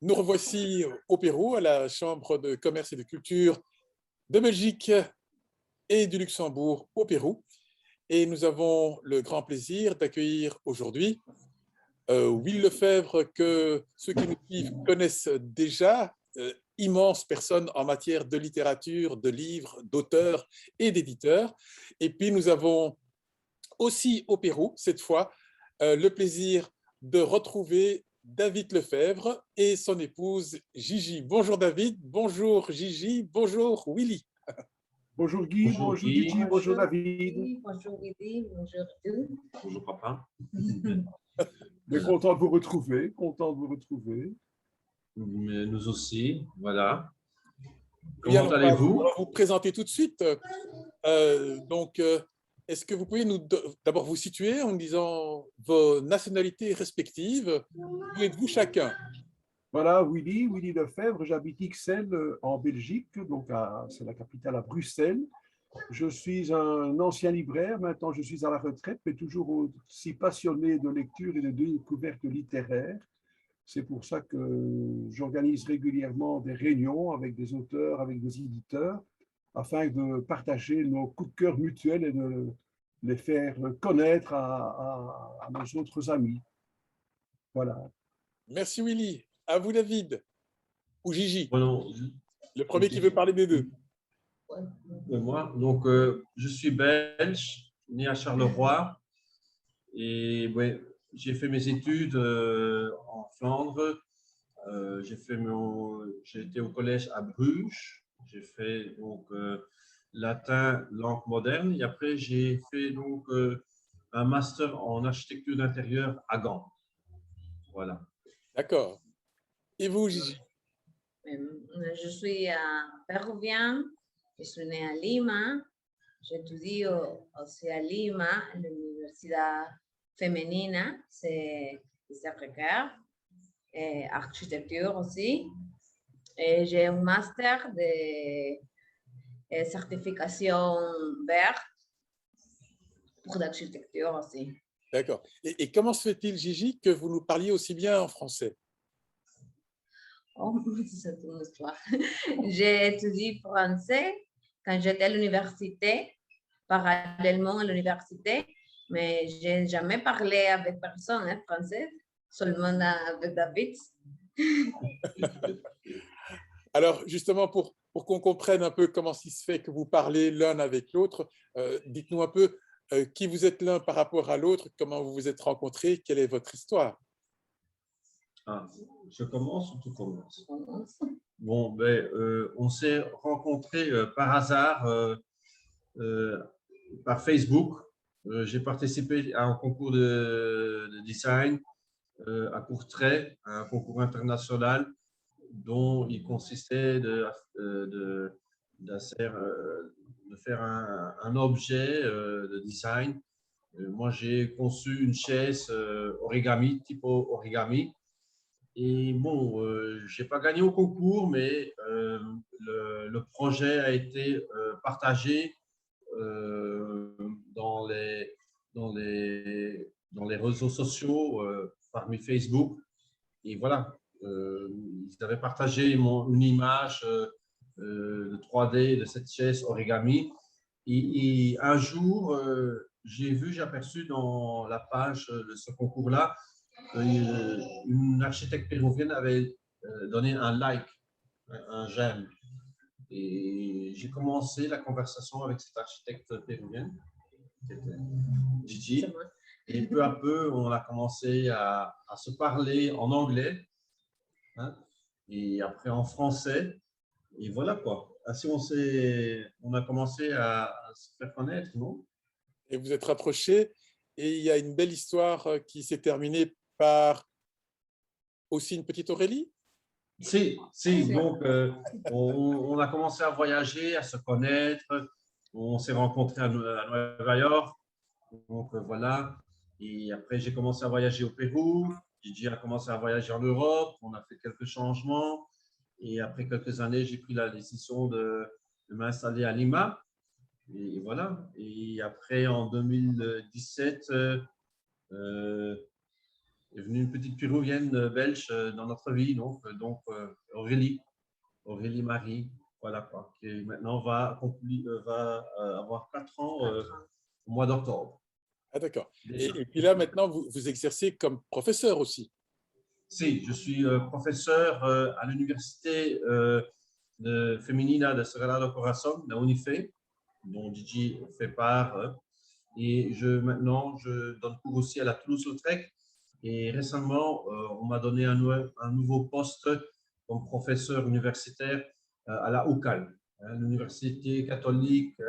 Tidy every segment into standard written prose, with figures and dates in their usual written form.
Nous revoici au Pérou, à la Chambre de commerce et de culture de Belgique et du Luxembourg au Pérou. Et nous avons le grand plaisir d'accueillir aujourd'hui Will Lefebvre, que ceux qui nous suivent connaissent déjà, immense personne en matière de littérature, de livres, d'auteurs et d'éditeurs. Et puis nous avons aussi au Pérou, cette fois, le plaisir de retrouver David Lefebvre et son épouse Gigi. Bonjour David, bonjour Gigi, bonjour Willy. Bonjour Guy, Bonjour bonjour Guy. Gigi, bonjour David. Bonjour Willy, bonjour tout. Bonjour papa. Mais content de vous retrouver, content de vous retrouver. Mais nous aussi, voilà. Bien, Comment on allez-vous? va vous présenter tout de suite. Est-ce que vous pouvez d'abord vous situer en disant vos nationalités respectives? Où êtes-vous chacun? Voilà, Willy Lefebvre, j'habite Ixelles en Belgique, donc c'est la capitale à Bruxelles. Je suis un ancien libraire, maintenant je suis à la retraite, mais toujours aussi passionné de lecture et de découverte littéraire. C'est pour ça que j'organise régulièrement des réunions avec des auteurs, avec des éditeurs, afin de partager nos coups de cœur mutuels et de les faire connaître à nos autres amis. Voilà. Merci Willy. À vous David ou Gigi, Bon, le premier qui veut parler des deux. moi, donc, je suis belge, né à Charleroi, et ouais, j'ai fait mes études en Flandre. J'ai été au collège à Bruges. J'ai fait donc latin, langue moderne, et après j'ai fait donc un master en architecture d'intérieur à Gand. Voilà. D'accord. Et vous Gigi? Je suis péruvien, je suis née à Lima, j'étudie aussi à Lima, à l'université féminine, c'est Sacré-Cœur, et architecture aussi. Et j'ai un master de certification verte pour l'architecture aussi. D'accord. Et comment se fait-il, Gigi, que vous nous parliez aussi bien en français? Oh, c'est une histoire. J'ai étudié français quand j'étais à l'université, parallèlement à l'université, mais je n'ai jamais parlé avec personne français, seulement avec David. Alors, justement, pour qu'on comprenne un peu comment il se fait que vous parlez l'un avec l'autre, dites-nous un peu qui vous êtes l'un par rapport à l'autre, comment vous vous êtes rencontrés, quelle est votre histoire? Je commence ou tu commences? Bon, ben, on s'est rencontrés par hasard par Facebook. J'ai participé à un concours de design à Courtrai, un concours international dont il consistait de faire un objet de design. Moi, j'ai conçu une chaise origami, type origami. Et bon, je n'ai pas gagné au concours, mais le projet a été partagé dans les réseaux sociaux, parmi Facebook. Et voilà, ils avaient partagé une image de 3D de cette chaise origami. Et un jour, j'ai aperçu dans la page de ce concours-là, une architecte péruvienne avait donné un like, un j'aime. Et j'ai commencé la conversation avec cette architecte péruvienne, qui était Gigi. Et peu à peu, on a commencé à se parler en anglais, hein, et après en français. Et voilà quoi. Ainsi, on a commencé à se faire connaître, non? Et vous êtes rapprochés, et il y a une belle histoire qui s'est terminée par aussi une petite Aurélie? Si. Donc, on a commencé à voyager, à se connaître. On s'est rencontrés à Nueva York. Donc, voilà. Et après, j'ai commencé à voyager au Pérou. Gigi a commencé à voyager en Europe. On a fait quelques changements. Et après quelques années, j'ai pris la décision de m'installer à Lima. Et voilà. Et après, en 2017, est venue une petite péruvienne belge dans notre vie, donc Aurélie Marie, voilà quoi, qui maintenant va avoir 4 ans au mois d'octobre. Ah, d'accord. Déjà. Et puis là, maintenant, vous exercez comme professeur aussi. Si, je suis professeur à l'université de Feminina de Sagrada Corazón, la UNIFE, dont Gigi fait part. Et maintenant, je donne cours aussi à la Toulouse-Lautrec. Et récemment, on m'a donné un nouveau poste comme professeur universitaire à la UCAL, l'Université catholique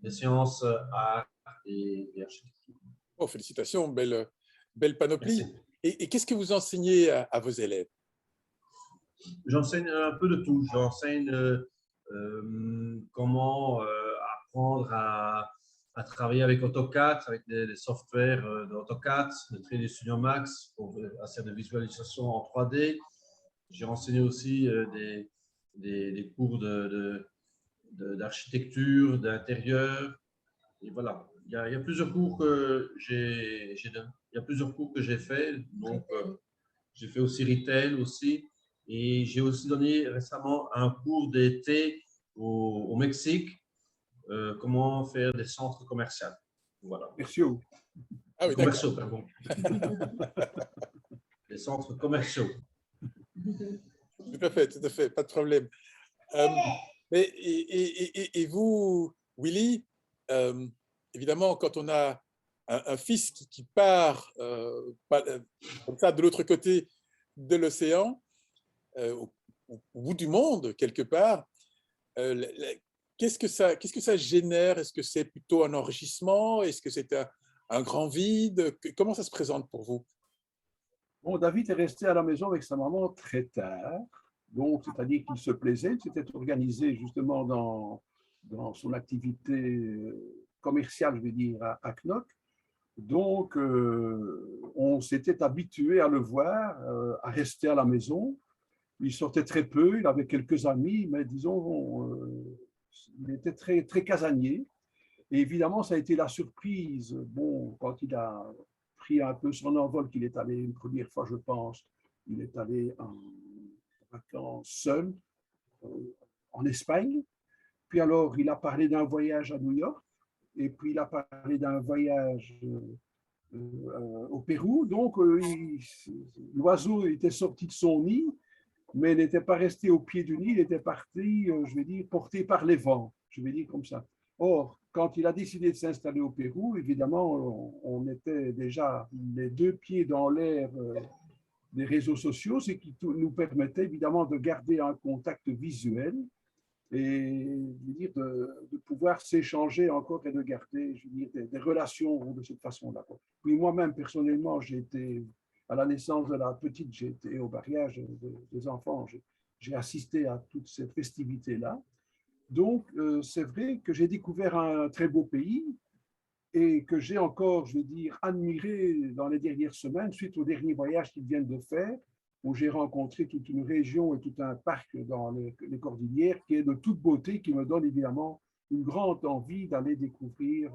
des sciences, arts et architecture. Oh, félicitations, belle panoplie. Merci. Et qu'est-ce que vous enseignez à vos élèves? J'enseigne un peu de tout. J'enseigne comment apprendre à travailler avec AutoCAD, avec des softwares d'AutoCAD, de 3D Studio Max pour faire de visualisation en 3D. J'ai enseigné aussi des cours d'architecture, d'intérieur. Et voilà, il y a plusieurs cours que j'ai fait. Donc, j'ai fait aussi retail aussi. Et j'ai aussi donné récemment un cours d'été au Mexique, comment faire des centres commerciaux. Voilà. Commerciaux. Ah oui, Commerciaux, d'accord. pardon. Des centres commerciaux. Tout à fait, pas de problème. Et vous, Willy, évidemment, quand on a un fils qui part comme ça de l'autre côté de l'océan, au bout du monde, quelque part, qu'est-ce que ça génère? Est-ce que c'est plutôt un enrichissement? Est-ce que c'est un grand vide? Comment ça se présente pour vous? Bon, David est resté à la maison avec sa maman très tard. Donc, c'est-à-dire qu'il se plaisait, il s'était organisé justement dans son activité commerciale, je vais dire, à Knock. Donc, on s'était habitué à le voir, à rester à la maison. Il sortait très peu, il avait quelques amis, mais disons, il était très, très casanier. Et évidemment, ça a été la surprise. Bon, quand il a pris un peu son envol, qu'il est allé une première fois, je pense, il est allé en vacances seul en Espagne. Puis alors, il a parlé d'un voyage à New York. Et puis, il a parlé d'un voyage au Pérou. Donc, l'oiseau était sorti de son nid, mais n'était pas resté au pied du nid, il était parti, je vais dire, porté par les vents, je vais dire comme ça. Or, quand il a décidé de s'installer au Pérou, évidemment, on était déjà les 2 pieds dans l'air des réseaux sociaux, ce qui nous permettait évidemment de garder un contact visuel et de pouvoir s'échanger encore et de garder, je veux dire, des relations de cette façon-là. Puis moi-même, personnellement, j'ai été à la naissance de la petite, j'ai été au mariage des enfants, j'ai assisté à toute cette festivité-là. Donc, c'est vrai que j'ai découvert un très beau pays et que j'ai encore, je veux dire, admiré dans les dernières semaines, suite au dernier voyage qu'ils viennent de faire, où j'ai rencontré toute une région et tout un parc dans les Cordillères qui est de toute beauté, qui me donne évidemment une grande envie d'aller découvrir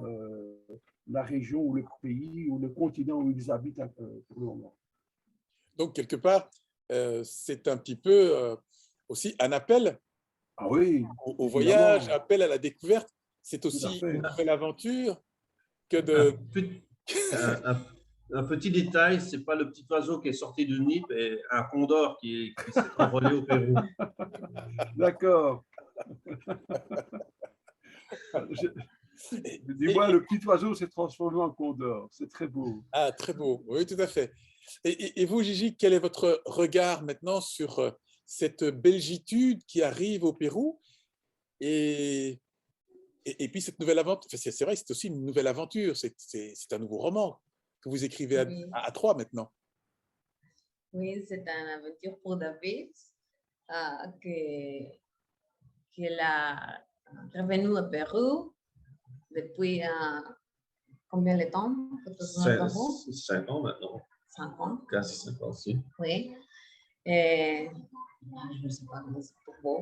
la région ou le pays ou le continent où ils habitent pour le moment. Donc, quelque part, c'est un petit peu aussi un appel au voyage, appel à la découverte. C'est aussi une nouvelle aventure que de… Un petit détail, ce n'est pas le petit oiseau qui est sorti du nid, mais un condor qui s'est envolé au Pérou. D'accord. Dis-moi, le petit oiseau s'est transformé en condor. C'est très beau. Ah, très beau. Oui, tout à fait. Et vous, Gigi, quel est votre regard maintenant sur cette belgitude qui arrive au Pérou et puis cette nouvelle aventure? C'est vrai, c'est aussi une nouvelle aventure. C'est un nouveau roman que vous écrivez à 3 maintenant. Oui, c'est une aventure pour David qu'il a revenu au Pérou depuis combien de temps? 5 ans maintenant. 5 ans. Quasi 5 ans, si. Oui. Et je ne sais pas comment c'est pour vous.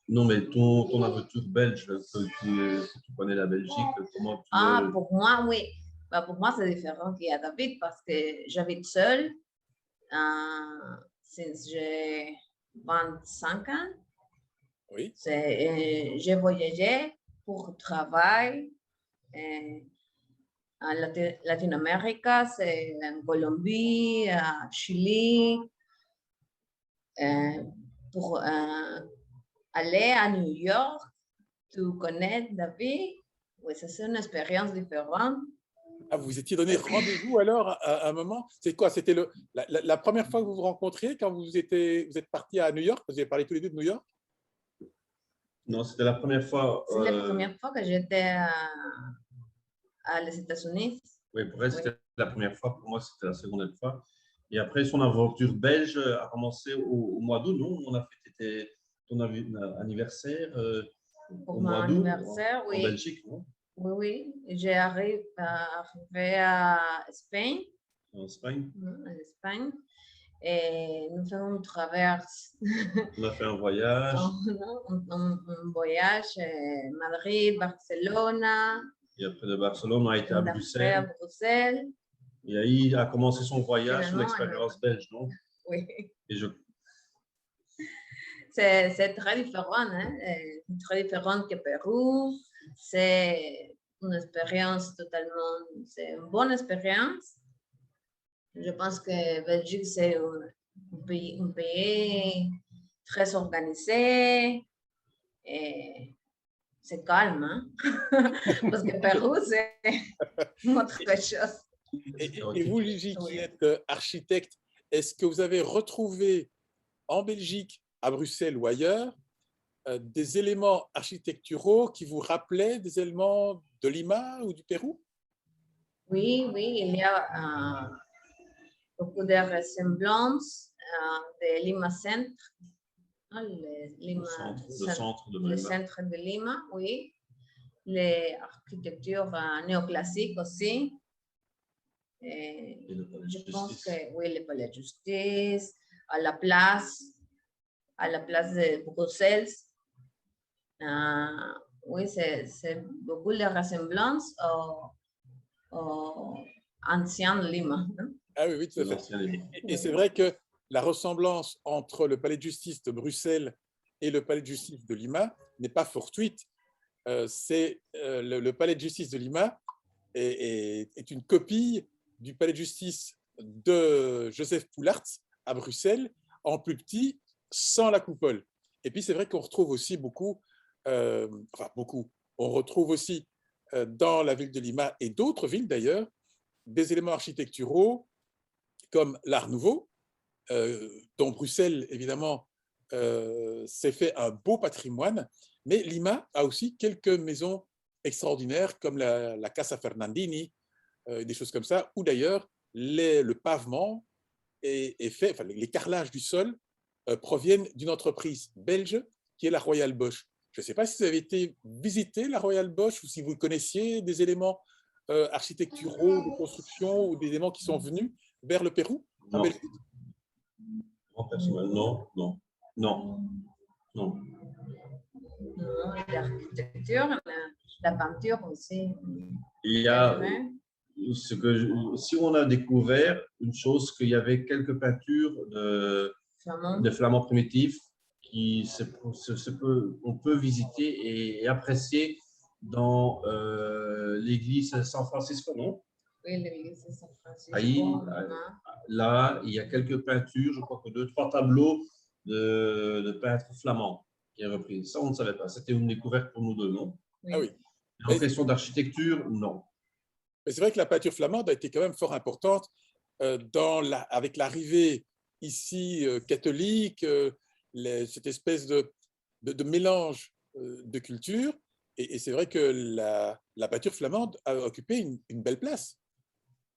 Non, mais ton aventure belge, que tu connais la Belgique, comment tu… Pour moi, oui. Bah, pour moi, c'est différent qu'il y a David parce que j'habite seule since j'ai 25 ans. Oui. J'ai voyagé pour travail en Latine-Amérique, c'est en Colombie, à Chili, pour aller à New York. Tu connais David? Oui, c'est une expérience différente. Ah, vous vous étiez donné rendez-vous alors à un moment? C'est quoi? C'était la première fois que vous vous rencontriez quand vous êtes partis à New York? Vous avez parlé tous les deux de New York? Non, c'était la première fois. C'est la première fois que j'étais les États-Unis. Oui, pour elle, c'était la première fois. Pour moi, c'était la seconde fois. Et après, son aventure belge a commencé au mois d'août. Nous, on a fêté ton anniversaire Pour au mon mois d'août anniversaire, en oui. Belgique, non? Oui, oui. J'ai arrivé à Espagne. En Espagne. En Espagne. Et nous faisons une traverse. On a fait un voyage. un voyage Madrid, Barcelone. Et après de Barcelone, on a été à Bruxelles. À Bruxelles. Et il a commencé son voyage sur Finalement, l'expérience belge, non? Oui. Et c'est très différent, hein? Très différent que Pérou. C'est une expérience totalement, c'est une bonne expérience. Je pense que Belgique, c'est un pays très organisé et c'est calme, hein? Parce que Pérou, c'est autre chose. Et vous, Luigi, qui êtes architecte, est-ce que vous avez retrouvé en Belgique, à Bruxelles ou ailleurs, des éléments architecturaux qui vous rappelaient des éléments de Lima ou du Pérou? Oui, oui, il y a beaucoup de ressemblances de Lima Centre, le centre de Lima, oui. L'architecture néoclassique aussi. Je pense que oui, le palais de justice, à la place de Bruxelles. Oui, c'est beaucoup de ressemblances au ancien Lima. Ah oui, oui, tout à fait. Et c'est vrai que la ressemblance entre le palais de justice de Bruxelles et le palais de justice de Lima n'est pas fortuite. Le palais de justice de Lima est une copie du palais de justice de Joseph Poulartz à Bruxelles, en plus petit, sans la coupole. Et puis c'est vrai qu'on retrouve aussi beaucoup, on retrouve aussi dans la ville de Lima et d'autres villes d'ailleurs, des éléments architecturaux comme l'Art Nouveau, dont Bruxelles, évidemment, s'est fait un beau patrimoine, mais Lima a aussi quelques maisons extraordinaires comme la Casa Fernandini, des choses comme ça, où d'ailleurs le pavement est fait, enfin les carrelages du sol proviennent d'une entreprise belge qui est la Royal Bosch. Je ne sais pas si vous avez été visiter la Royal Bosch ou si vous connaissiez des éléments architecturaux, de construction ou des éléments qui sont venus vers le Pérou, en non. Belgique. Moi, personnellement, non. L'architecture, la peinture aussi. Il y a si on a découvert une chose, qu'il y avait quelques peintures de flamands primitifs qui on peut visiter et apprécier dans l'église San Francisco, non? Oui, l'église de San Francisco. Là, il y a quelques peintures, je crois que 2-3 tableaux de peintres flamands qui ont repris. Ça, on ne savait pas. C'était une découverte pour nous deux, non? Ah oui. En question d'architecture, non. Mais c'est vrai que la peinture flamande a été quand même fort importante avec l'arrivée ici catholique, cette espèce de mélange de cultures. Et c'est vrai que la peinture flamande a occupé une belle place.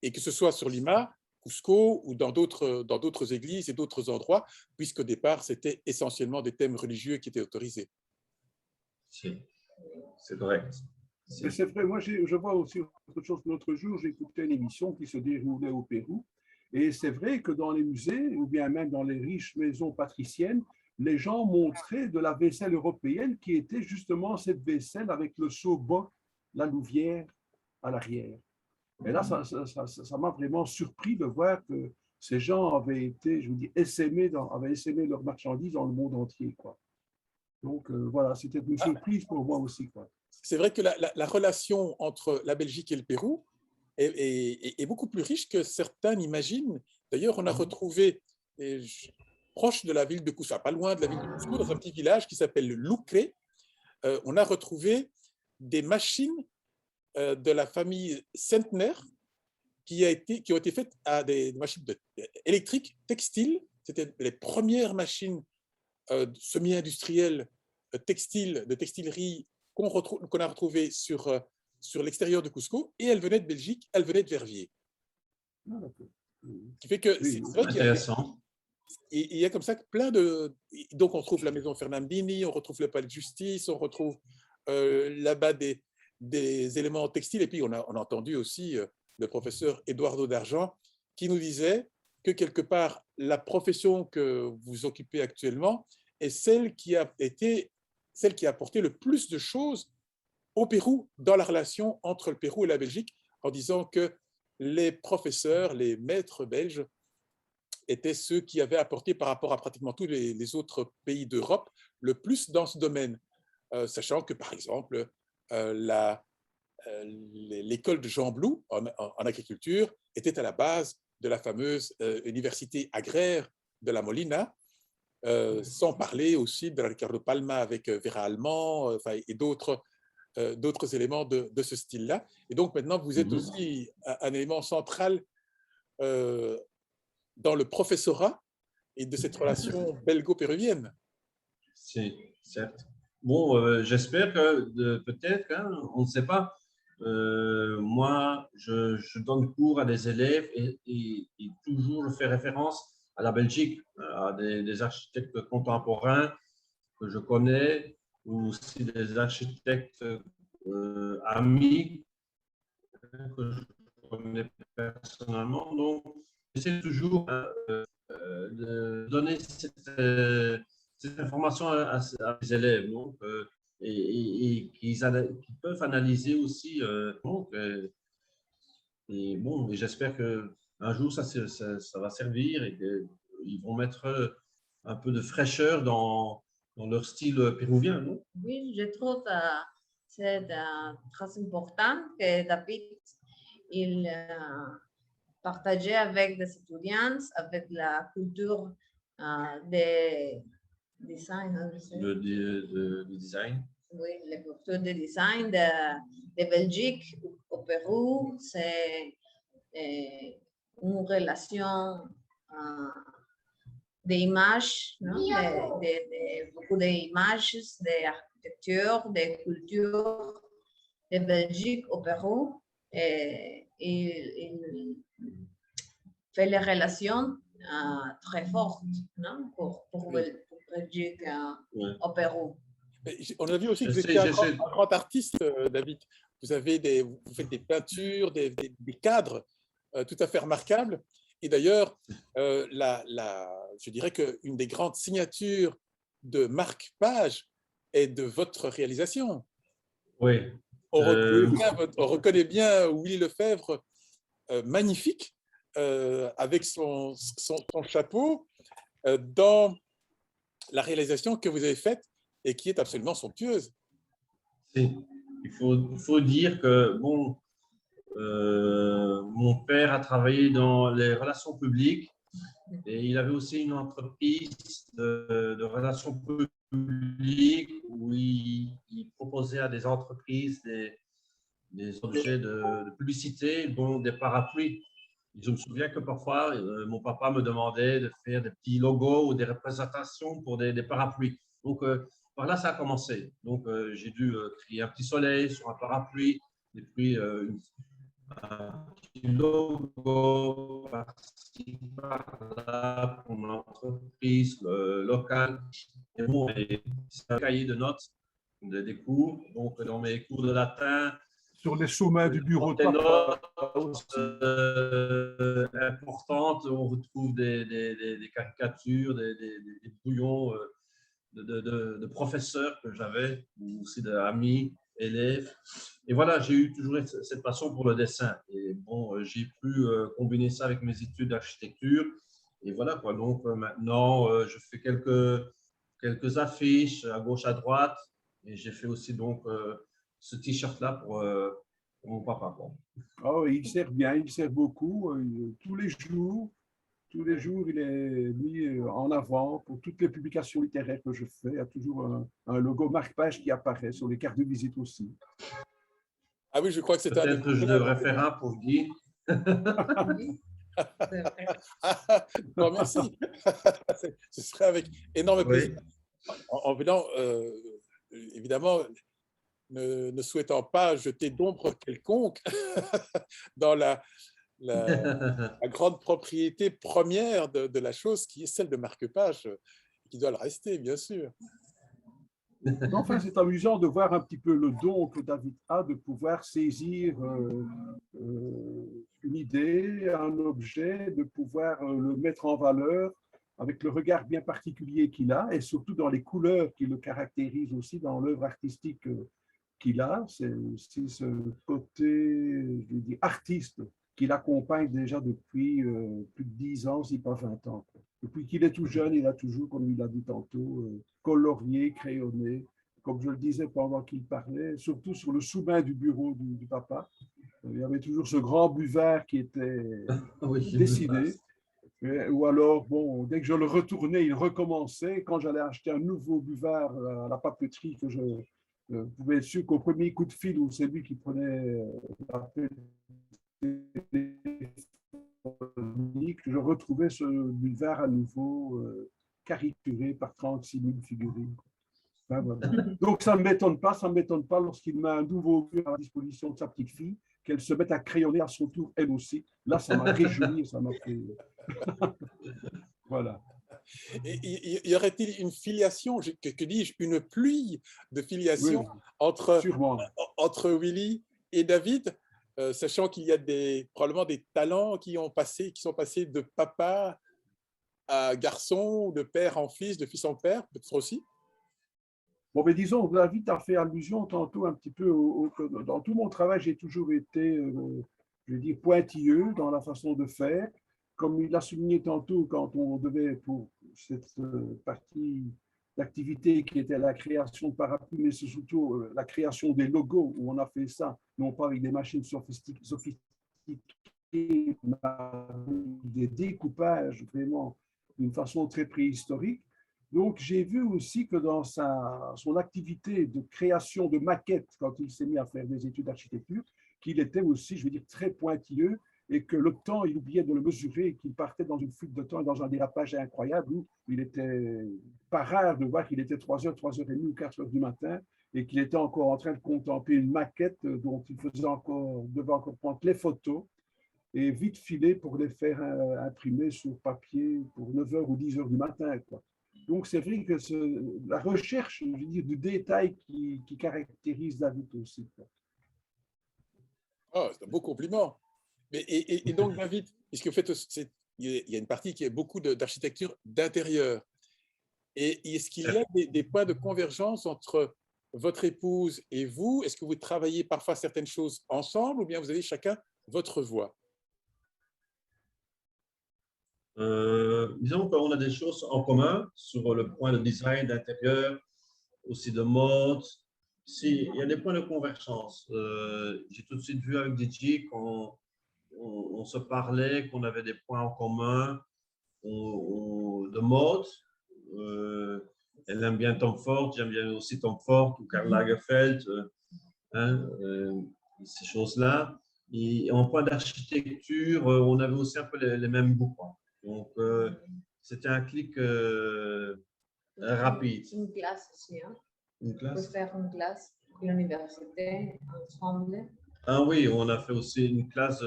Et que ce soit sur Lima, Cusco ou dans d'autres églises et d'autres endroits, puisqu'au départ, c'était essentiellement des thèmes religieux qui étaient autorisés. C'est correct. C'est vrai, moi je vois aussi autre chose. L'autre jour, j'écoutais une émission qui se déroulait au Pérou. Et c'est vrai que dans les musées, ou bien même dans les riches maisons patriciennes, les gens montraient de la vaisselle européenne qui était justement cette vaisselle avec le seau bas, la louvière à l'arrière. Et là, ça m'a vraiment surpris de voir que ces gens avaient été, je vous dis, avaient essaimé leurs marchandises dans le monde entier, quoi. Donc, voilà, c'était une surprise pour moi aussi, quoi. C'est vrai que la relation entre la Belgique et le Pérou est beaucoup plus riche que certains n'imaginent. D'ailleurs, on a retrouvé, proche de la ville de Cusco, pas loin de la ville de Cusco, dans un petit village qui s'appelle Lucre, on a retrouvé des machines de la famille Sentner qui ont été faites à des machines électriques, textiles. C'était les premières machines semi-industrielles textiles, de textilerie qu'on a retrouvées sur l'extérieur de Cusco, et elles venaient de Belgique, elles venaient de Verviers. Ah, d'accord. Ce qui fait que Oui, c'est vrai qu'il Intéressant. il y a comme ça plein de... Donc, on retrouve la maison Fernandini, on retrouve le palais de justice, on retrouve là-bas des éléments textiles. Et puis, on a entendu aussi le professeur Eduardo Dargent qui nous disait que quelque part, la profession que vous occupez actuellement est celle qui a apporté le plus de choses au Pérou dans la relation entre le Pérou et la Belgique, en disant que les professeurs, les maîtres belges étaient ceux qui avaient apporté par rapport à pratiquement tous les autres pays d'Europe le plus dans ce domaine. Sachant que, par exemple, l'école de Jean Blou en agriculture était à la base de la fameuse université agraire de la Molina, sans parler aussi de Ricardo Palma avec Vera Allemand et d'autres éléments de ce style-là. Et donc maintenant, vous êtes aussi un élément central dans le professorat et de cette relation belgo-péruvienne. C'est certes. Bon, j'espère que peut-être, hein, on ne sait pas. Moi, je donne cours à des élèves et toujours je fais référence à la Belgique, à des architectes contemporains que je connais, ou aussi des architectes amis que je connais personnellement. Donc, j'essaie toujours de donner cette information à mes élèves, donc, et qu'ils peuvent analyser aussi. Et bon, et j'espère qu'un jour ça va servir et qu'ils vont mettre un peu de fraîcheur dans leur style péruvien, non? Oui, je trouve c'est très important que David il partageait avec des étudiants, avec la culture de design, Le design. oui, la culture de design de Belgique au Pérou. C'est une relation d'images, ¿no? Beaucoup d'images, d'architecture, de culture de Belgique au Pérou. Il fait les relations très fortes, ¿no? pour Belgique au Pérou. On a vu aussi que vous étiez un grand artiste, David. Vous faites des peintures, des cadres tout à fait remarquables. Et d'ailleurs, je dirais qu'une des grandes signatures de Marc Page est de votre réalisation. Oui. On reconnaît bien Willy Lefebvre, magnifique, avec son chapeau, dans la réalisation que vous avez faite et qui est absolument somptueuse. Il faut dire que bon, mon père a travaillé dans les relations publiques et il avait aussi une entreprise de relations publiques où il proposait à des entreprises des objets de publicité, dont des parapluies. Je me souviens que parfois, mon papa me demandait de faire des petits logos ou des représentations pour des parapluies. Donc, par là, ça a commencé. Donc, j'ai dû créer un petit soleil sur un parapluie, et puis un petit logo par-ci, par-là pour mon entreprise locale. Et bon, c'est un cahier de notes des cours. Donc, dans mes cours de latin, sur les sommets du bureau de papa. Importantes, on retrouve des caricatures, des brouillons de professeurs que j'avais, ou aussi d'amis. élèves. Et voilà, j'ai eu toujours cette passion pour le dessin. Et bon, j'ai pu combiner ça avec mes études d'architecture. Et voilà, quoi. Donc maintenant, je fais quelques affiches à gauche, à droite. Et j'ai fait aussi donc ce t-shirt-là pour mon papa, quoi. Oh, il sert bien, il sert beaucoup. Tous les jours, il est mis en avant pour toutes les publications littéraires que je fais. Il y a toujours un logo marque-page qui apparaît sur les cartes de visite aussi. Ah oui, je crois que c'est un des Peut-être que je premiers. devrais faire un pour Guy. Oui, c'est vrai. Non, merci. Ce serait avec énorme Oui. plaisir. En venant, évidemment, ne souhaitant pas jeter d'ombre quelconque dans la grande propriété première de la chose, qui est celle de marque-page, qui doit le rester, bien sûr. Enfin, c'est amusant de voir un petit peu le don que David a de pouvoir saisir une idée, un objet, de pouvoir le mettre en valeur avec le regard bien particulier qu'il a et surtout dans les couleurs qui le caractérisent aussi dans l'œuvre artistique qu'il a. C'est aussi ce côté, je vais dire, artiste qui l'accompagne déjà depuis plus de 10 ans, si pas 20 ans. Depuis qu'il est tout jeune, il a toujours, comme il l'a dit tantôt, colorié, crayonné. Comme je le disais pendant qu'il parlait, surtout sur le sous-main du bureau du papa, il y avait toujours ce grand buvard qui était Oui, dessiné. Ou alors, bon, dès que je le retournais, il recommençait. Quand j'allais acheter un nouveau buvard à la papeterie, que je pouvais être sûr qu'au premier coup de fil, où c'est lui qui prenait l'appel téléphonique, je retrouvais ce buvard à nouveau caricaturé par 36 000 figurines. Ben voilà. Donc, ça ne m'étonne pas lorsqu'il met un nouveau mur à la disposition de sa petite fille, qu'elle se mette à crayonner à son tour, elle aussi. Là, ça m'a réjoui, ça m'a fait. Voilà. Et y aurait-il une filiation, que dis-je, une pluie de filiation Oui, entre Willy et David, sachant qu'il y a probablement des talents qui sont passés de papa à garçon, de père en fils, de fils en père, peut-être aussi? Bon, mais disons, David a fait allusion tantôt un petit peu dans tout mon travail, j'ai toujours été, je vais dire, pointilleux dans la façon de faire. Comme il a souligné tantôt, quand on devait, pour cette partie d'activité qui était la création de parapluies, mais c'est surtout la création des logos, où on a fait ça, non pas avec des machines sophistiquées, mais des découpages vraiment d'une façon très préhistorique. Donc, j'ai vu aussi que dans son activité de création de maquettes, quand il s'est mis à faire des études d'architecture, qu'il était aussi, je veux dire, très pointilleux et que le temps, il oubliait de le mesurer et qu'il partait dans une fuite de temps et dans un dérapage incroyable où il était pas rare de voir qu'il était 3h, 3h30 ou 4h du matin et qu'il était encore en train de contempler une maquette dont il devait encore prendre les photos et vite filer pour les faire imprimer sur papier pour 9h ou 10h du matin, quoi. Donc, c'est vrai que la recherche, je veux dire, du détail qui caractérise David aussi. Oh, c'est un beau compliment. Et donc, David, puisque vous faites, il y a une partie qui est beaucoup d'architecture d'intérieur. Et est-ce qu'il y a des points de convergence entre votre épouse et vous? Est-ce que vous travaillez parfois certaines choses ensemble ou bien vous avez chacun votre voie? Disons qu'on a des choses en commun sur le point de design d'intérieur, aussi de mode. Si, il y a des points de convergence. J'ai tout de suite vu avec DJ qu'on on se parlait, qu'on avait des points en commun de mode. Elle aime bien Tom Ford, j'aime bien aussi Tom Ford ou Karl Lagerfeld, ces choses-là. Et en point d'architecture, on avait aussi un peu les mêmes goûts, quoi. Donc, c'était un clic rapide. Une classe aussi, hein? Une classe? On peut faire une classe à l'université ensemble. Ah oui, on a fait aussi une classe,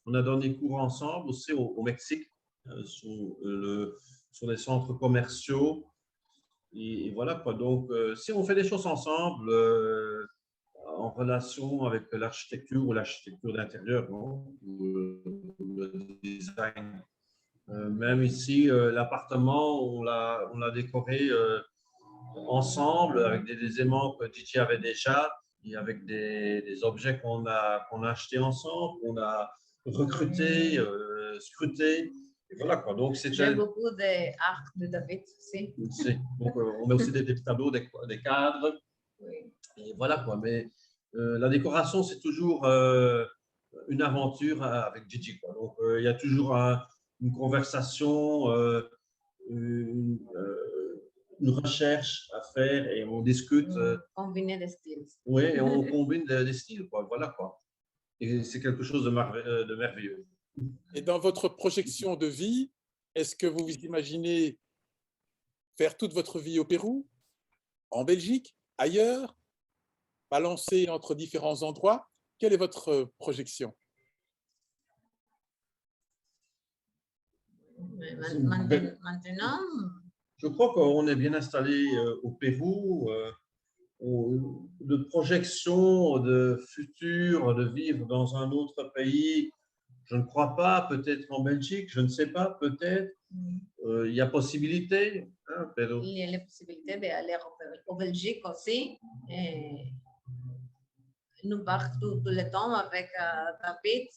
on a donné cours ensemble aussi au Mexique, sur les centres commerciaux. Et voilà quoi. Donc, si on fait des choses ensemble, en relation avec l'architecture ou l'architecture d'intérieur, ou le design. Même ici, l'appartement, on l'a décoré ensemble avec des aimants que DJ avait déjà. et avec des objets qu'on a achetés ensemble, qu'on a recrutés, scrutés. Et voilà quoi. Donc, c'est J'aime beaucoup des arcs de David aussi. donc, on met aussi des tableaux, des cadres. Oui. Et voilà quoi. Mais la décoration, c'est toujours une aventure avec Gigi, quoi. Donc, il y a toujours une conversation, une, une recherche à faire et on discute. Combiner des styles. Oui, et on combine des styles, quoi. Voilà quoi. Et c'est quelque chose de merveilleux. Et dans votre projection de vie, est-ce que vous vous imaginez faire toute votre vie au Pérou, en Belgique, ailleurs, balancer entre différents endroits? Quelle est votre projection? Maintenant, je crois qu'on est bien installé au Pérou. De projection, de futur, de vivre dans un autre pays, je ne crois pas. Peut-être en Belgique, je ne sais pas. Peut-être. Il y a possibilité. Hein, Pedro? il y a la possibilité d'aller au Belgique aussi. Et nous partons tout le temps avec David.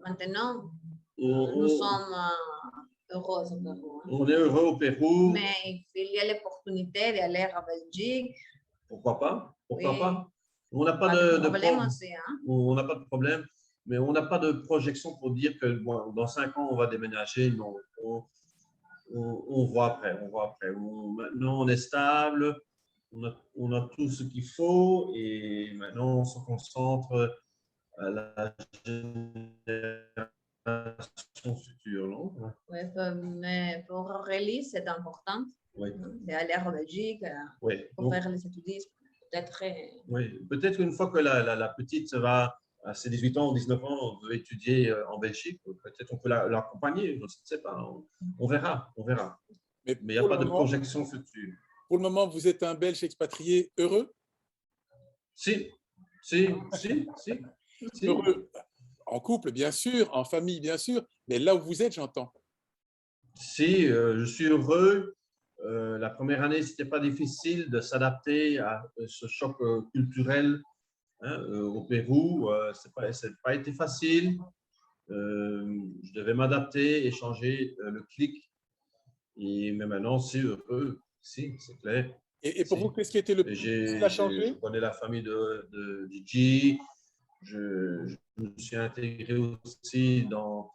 Maintenant, nous sommes heureux au Pérou. On est heureux au Pérou. Mais il y a l'opportunité d'aller en Belgique. Pourquoi pas? Pourquoi Oui. pas? On n'a pas de problème aussi. Hein? On n'a pas de problème, mais on n'a pas de projection pour dire que bon, dans 5 ans, on va déménager. Non, on voit après. On voit après. Maintenant, on est stable. On a tout ce qu'il faut et maintenant, on se concentre à la génération future. Non? Oui, mais pour Aurélie, c'est important d'aller en Belgique pour faire les études. Peut-être. Oui, peut-être une fois que la petite va à ses 18 ans ou 19 ans, on veut étudier en Belgique, peut-être on peut l'accompagner, je ne sais pas, on verra, on verra. Mais il n'y a pas de projection future. Pour le moment, vous êtes un Belge expatrié heureux? Si. Heureux, en couple, bien sûr, en famille, bien sûr, mais là où vous êtes, j'entends. Si, je suis heureux. La première année, ce n'était pas difficile de s'adapter à ce choc culturel au Pérou. Ça n'a pas été facile. Je devais m'adapter et changer le clic. Mais maintenant, c'est heureux. Si, c'est clair. Et pour vous, qu'est-ce qui était le plus difficile à changer? Je connais la famille de Gigi. Je me suis intégré aussi dans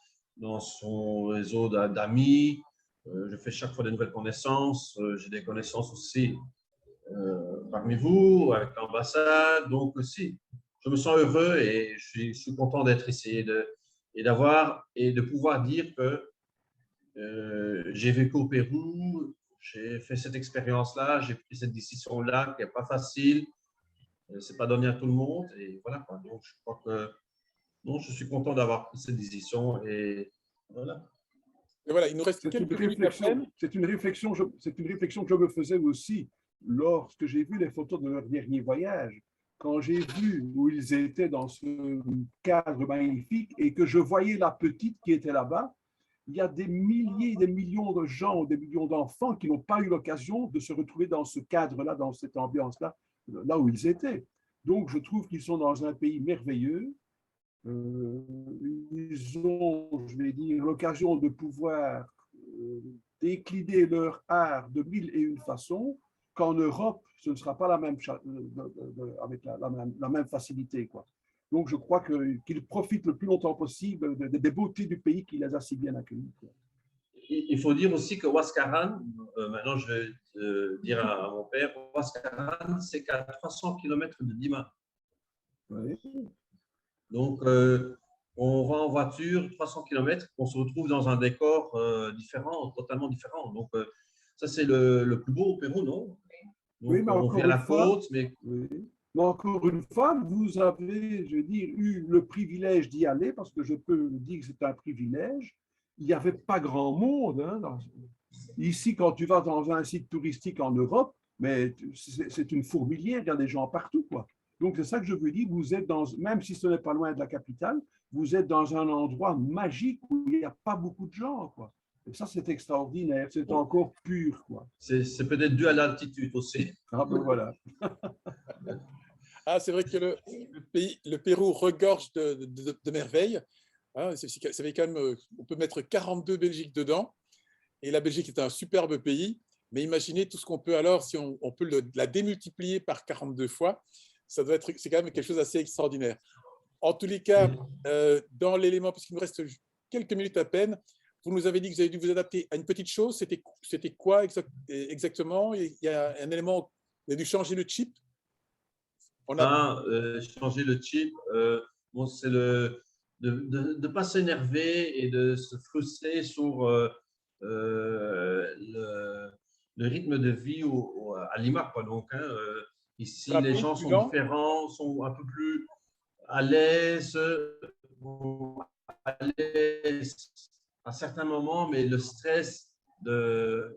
son réseau d'amis. Je fais chaque fois de nouvelles connaissances. J'ai des connaissances aussi parmi vous, avec l'ambassade. Donc, aussi, je me sens heureux et je suis content d'être ici et de pouvoir dire que j'ai vécu au Pérou, j'ai fait cette expérience-là, j'ai pris cette décision-là qui n'est pas facile. Ce n'est pas donné à tout le monde. Et voilà quoi. Donc, je crois que je suis content d'avoir pris cette décision. Et voilà. Et voilà, il nous reste quelques minutes à peine. C'est une réflexion que je me faisais aussi lorsque j'ai vu les photos de leur dernier voyage. Quand j'ai vu où ils étaient dans ce cadre magnifique et que je voyais la petite qui était là-bas, il y a des milliers, des millions de gens, des millions d'enfants qui n'ont pas eu l'occasion de se retrouver dans ce cadre-là, dans cette ambiance-là, là où ils étaient. Donc, je trouve qu'ils sont dans un pays merveilleux. Ils ont, je vais dire, l'occasion de pouvoir décliner leur art de mille et une façons, qu'en Europe, ce ne sera pas la même, avec la même facilité, quoi. Donc, je crois qu'ils profitent le plus longtemps possible des beautés du pays qui les a si bien accueillis. Il faut dire aussi que Huascarán, maintenant je vais dire à mon père, Huascarán, c'est qu'à 300 km de Lima. Oui. Donc, on va en voiture 300 km, on se retrouve dans un décor différent, totalement différent. Donc, ça, c'est le plus beau au Pérou, non? Donc, oui, mais on vit à la côte, mais... Oui. Mais encore une fois, vous avez, je veux dire, eu le privilège d'y aller, parce que je peux dire que c'est un privilège. Il n'y avait pas grand monde. Hein, ici, quand tu vas dans un site touristique en Europe, mais c'est une fourmilière, il y a des gens partout, quoi. Donc, c'est ça que je veux dire. Vous êtes même si ce n'est pas loin de la capitale, vous êtes dans un endroit magique où il n'y a pas beaucoup de gens, quoi. Et ça, c'est extraordinaire. C'est encore pur, quoi. C'est peut-être dû à l'altitude aussi. Ah ben voilà. Ah, c'est vrai que le Pérou regorge de merveilles. Hein, ça fait quand même, on peut mettre 42 Belgiques dedans. Et la Belgique est un superbe pays. Mais imaginez tout ce qu'on peut alors, si on peut la démultiplier par 42 fois, c'est quand même quelque chose d'assez extraordinaire. En tous les cas, dans l'élément, parce qu'il nous reste quelques minutes à peine, vous nous avez dit que vous avez dû vous adapter à une petite chose. C'était quoi exactement? Il y a un élément, vous avez dû changer le chip. Changer le chip, bon, c'est de ne pas s'énerver et de se frustrer sur le rythme de vie à Lima, quoi. Donc, hein, ici, les gens sont différents, sont un peu plus à l'aise à certains moments, mais le stress de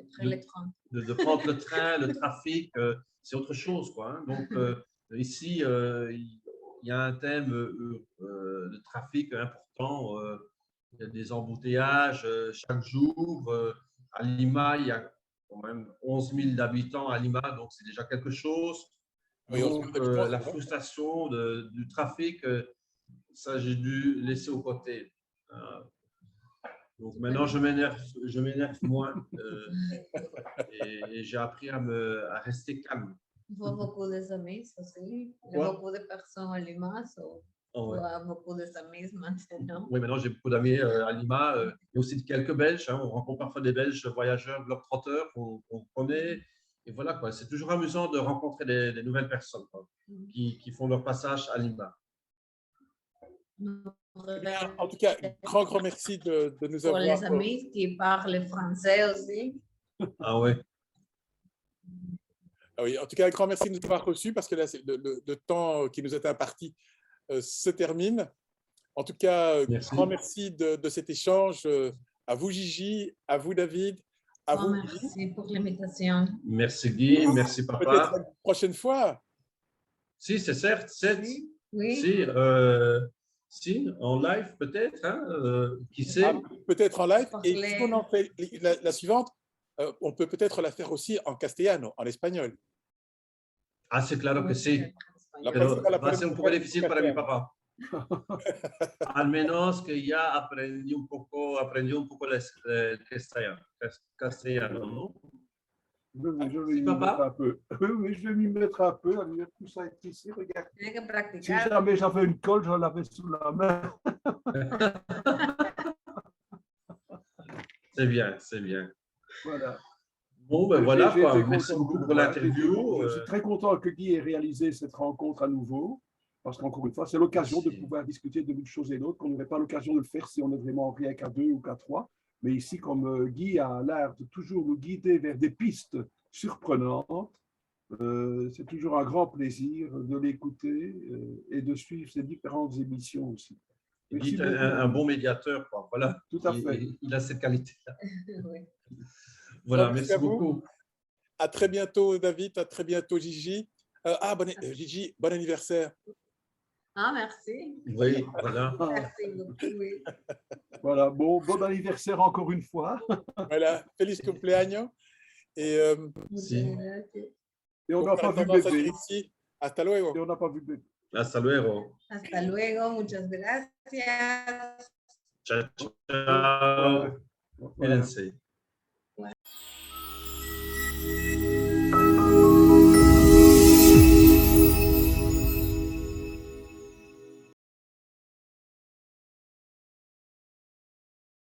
prendre le train, le trafic, c'est autre chose, quoi. Hein. Donc, ici, il y a un thème de trafic important. Il y a des embouteillages chaque jour. À Lima, il y a quand même 11 000 habitants à Lima, donc c'est déjà quelque chose. Donc, la frustration du trafic, ça, j'ai dû laisser au côté. Donc maintenant, je m'énerve moins et j'ai appris à rester calme. Je vois beaucoup d'amis aussi. Il y a beaucoup de personnes à Lima, je vois beaucoup d'amis maintenant. Oui, maintenant j'ai beaucoup d'amis à Lima, et aussi quelques Belges. Hein, on rencontre parfois des Belges voyageurs, globetrotters qu'on connaît. Et voilà, quoi. C'est toujours amusant de rencontrer des nouvelles personnes quoi, qui font leur passage à Lima. En tout cas, grand merci de nous avoir. Pour les amis qui parlent français aussi. Ah ouais. Ah oui, en tout cas, grand merci de nous avoir reçus parce que là, le temps qui nous est imparti se termine. En tout cas, grand merci de cet échange. À vous, Gigi, à vous, David, à vous. Merci pour l'invitation. Merci, Guy. Merci, papa. Peut-être la prochaine fois. Si, c'est certes. Oui. Si, en live peut-être, hein, qui sait. Peut-être en live. Et si on en fait la suivante, on peut peut-être la faire aussi en castellano, en espagnol. Ah, c'est claro que sí. Va a ser un poco difícil para mi papá. Al menos que ya aprendió un poco el castellano, ¿no? Je vais m'y mettre un peu. Oui, je vais m'y mettre un peu. Tout ça est ici, regarde. Si jamais j'avais une colle, je l'avais sous la main. C'est bien, c'est bien. Voilà. Bon, ben voilà, quoi. Merci beaucoup pour l'interview. Je suis très content que Guy ait réalisé cette rencontre à nouveau, parce qu'encore une fois, c'est l'occasion de pouvoir discuter de l'une chose et l'autre, qu'on n'aurait pas l'occasion de le faire si on est vraiment rien qu'à 2 ou qu'à 3. Mais ici, comme Guy a l'art de toujours nous guider vers des pistes surprenantes, c'est toujours un grand plaisir de l'écouter et de suivre ces différentes émissions aussi. Guy est un bon médiateur, quoi. Voilà. Tout à fait. Il a cette qualité-là. Oui. Voilà, merci beaucoup. À très bientôt, David. À très bientôt, Gigi. Gigi, bon anniversaire. Ah, merci. Oui, voilà. Merci beaucoup, oui. Voilà, bon anniversaire encore une fois. Voilà, feliz cumpleaños. Et on n'a pas vu bébé. Ici. Hasta luego. Et on n'a pas vu bébé. Hasta luego. Hasta luego, muchas gracias. Ciao, ciao. Voilà. Cuídense. Ouais.